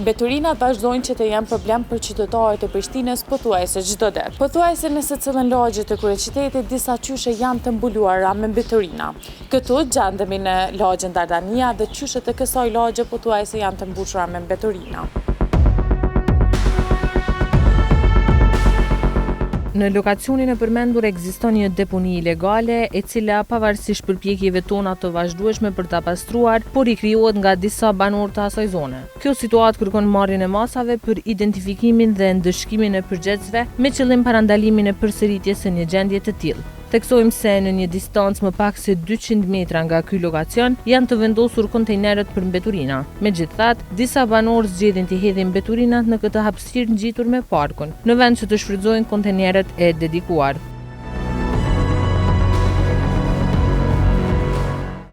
Mbeturinat vazhdojnë që të janë problem për qytetarët e Prishtinës pothuajse çdo ditë. Pothuajse në secilën lagje të kryeqytetit disa qyshe janë të mbuluara me mbeturina. Këtu gjendemi në lagjen Dardania dhe qyshet e kësaj lagje pothuajse janë të mbushura me mbeturina. Në lokacionin e përmendur ekziston një deponi ilegale, e cila pavarësisht përpjekjeve tona të vazhdueshme për ta pastruar, po rikrijohet nga disa banorë të asaj zone. Kjo situatë kërkon marrjen e masave për identifikimin dhe ndëshkimin e përgjegjësve me qëllim parandalimin e përsëritjes së një gjendje të tillë. Theksojmë se në një distancë më pak se 200 metra nga ky lokacion janë të vendosur kontejnerët për mbeturina. Megjithatë, disa banorë zgjedhin të hedhin mbeturinat në këtë hapësirë ngjitur me parkun, në vend që të shfrytëzojnë kontejnerët e dedikuar.